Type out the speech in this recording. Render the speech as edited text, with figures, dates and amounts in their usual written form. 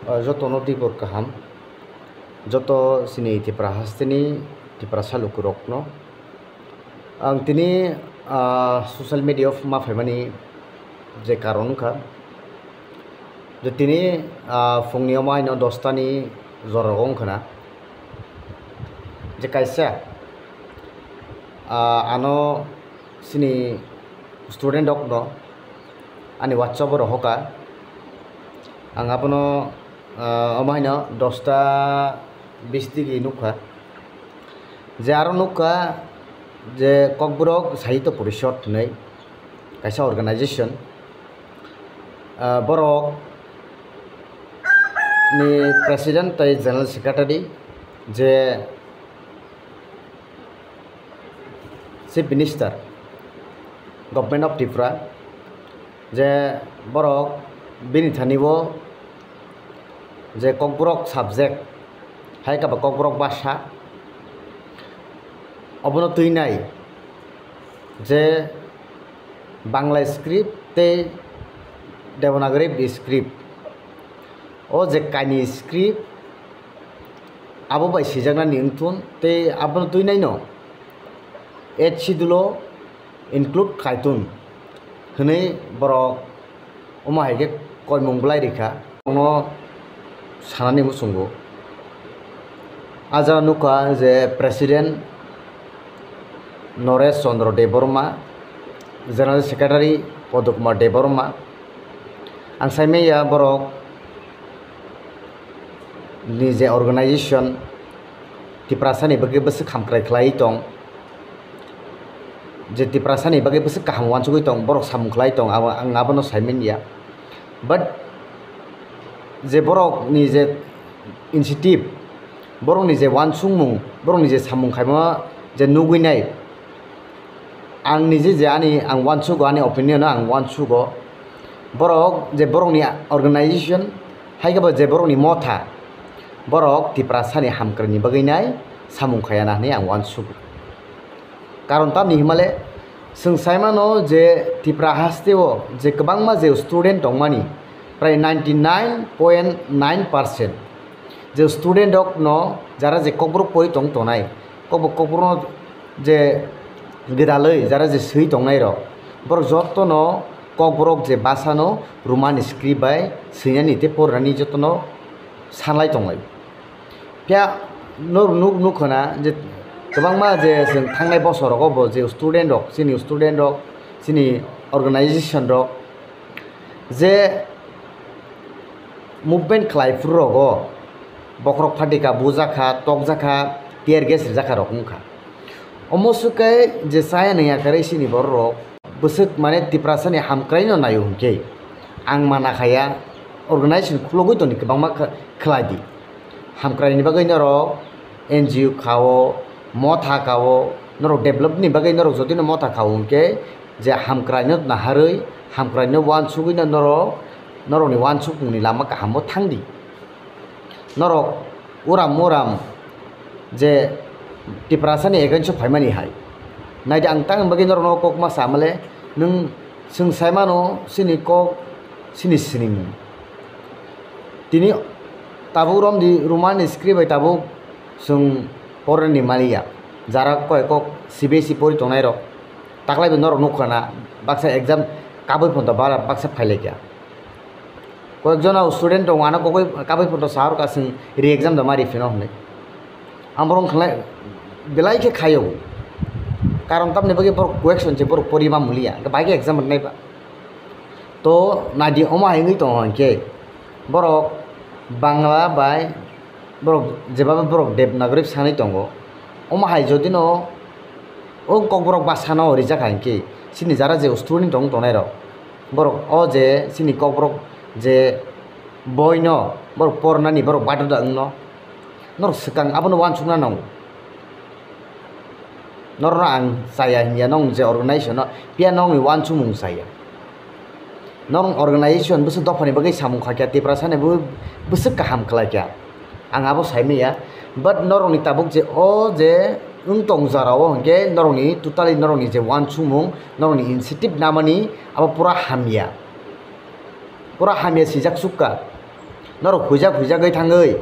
joto no tibor kaham joto sini tipra hastini tipra saluk rokno ang tini social media of ma famani je karon ka je tini fungni omai no dostani zorogong kana je kaisa ano sini student dok no ani whatsapp ro hoka ang apono omai no 10টা 20 digi nukha je aro nukha je kokborok sahitya porishod nei kaisa organization borok ni president tai general secretary je chief minister government of Tripura je borok bini thanibo je kokborok subject hai ka kokborok basa obono tuinai je bangla script te devanagari script o je kani script abo bai sijagna ningtun te abono tuinai no echidulo include khaitun hne borok oma haige koimung blai rikha ono sanani musungo aja nuka je president Noresh Chandra Deborma general secretary Podkumar Deborma ang saimeya borok ni je organization tiprasani bagi besi khamkrai khlai tong je tiprasani bagi besi kaham wansugui tong borok samung khlai tong ang abono saimeya but je borok ni je initiative borok ni je wansungmung borok ni je samung khaima je nuguinai ang nije je ani ang wansugo ani opinion ang wansugo borok je borok ni organization haigaba je borok ni motha borok tiprasani hamkrani baginai samung khayana ni ang wansugo karon tamni himale sung saimano je tipra hasteo je kabangma je student tongmani প্রায় 99.9% যে স্টুডেন্ট হক ন যারা যে ককব্রক পই টং টনাই ককব্রক যে গেদালৈ যারা যে সই টংনাই র বর যতন ককব্রক যে বাসানো রোমান স্ক্রিপ্ট বাই সৈনানি তে পড়ানি যতন সানলাই টংলাই পিয়া নুখনা যে गोबांमा जे जों थांनाय बोसोराव जे स्टुडेन्ट हक जोंनि स्टुडेन्ट हक जोंनि अर्गानाइजेसन हक जे मुभमेन्ट खालायफोराव बख्रक फाटिका बुजाखा तकजाखा टियार गेस जाखा रखमखा अमसुकै जे साया नैया करे सिनि बररक बोसोक माने तिप्रासानि हामक्रायनो नायो हमके आं मानाखाया अर्गानाइजेसन खुलगै दनि गोबांमा खलादि हामक्रायनि बागै नरक एनजिओ खाओ मथा खाओ नरक डेभलपनि बागै नरक जदिनो मथा खाओ हमके जे हामक्रायनो नाहारै हामक्रायनो वानसुगैनो नरकनि वानसुगनि लामा गाहामो थांदि नरक उराम उराम जे तिप्रासानि एगेन्स्ट फाइमानि हाय नायदि आं तां बागै नरक कक मा सामले नों जों सायमानो सिनि कक सिनि सिनिमु दिनै ताबु रमदि रोमान स्क्रिप्ट ताबु जों परनि मालिया जारा कय कक सिबिएसइ परि तंनाय र ताकलायबो नरक नखना बाक्सा एग्जाम काबै फन्दा बारा बाक्सा फाइलायया कयेकजना स्टुडेन्ट दं आना कय काबै फन्दा सार कासिं रि एग्जाम दा मारि फिनो हनै आमरं खलाय बेलायके खायो कारण तमने बगे बर क्वेश्चन जे बर परिमा मुलिया बागे एग्जाम नायबा तो नादि अमा हायङै दं हनके बरक बांला बाय बरक जेबाबो बरक देबनागरि सानै दङ अमा हाय जदिनो ओ ककबरक बासानो ओरि जाखायके सिनि जारा जे स्टुडेन्ट दं तनाय र बरक अ जे सिनि ककबरक जे बयनो बरक परनानि बरक बादो दंनो नर सिकां आबनो वानसुना नङ नरना आं साया हिया नङ जे अर्गानाइजेसन पिया नङ वानसुमुं साया नङ अर्गानाइजेसन बसु दफानि बगै सामुं खाक्या तिप्रासाने बसु गाहाम खलाक्या आंहाबो सायमेया बाट नरनि ताबुक जे अ जे उंतंग जाराव हंके नरनि टोटाली नरनि जे वानसुमुं नरनि इनिशिएटिभ नामानि अब पुरा हामिया सिजाक सुक्का norok huijak huijak oi thangoi.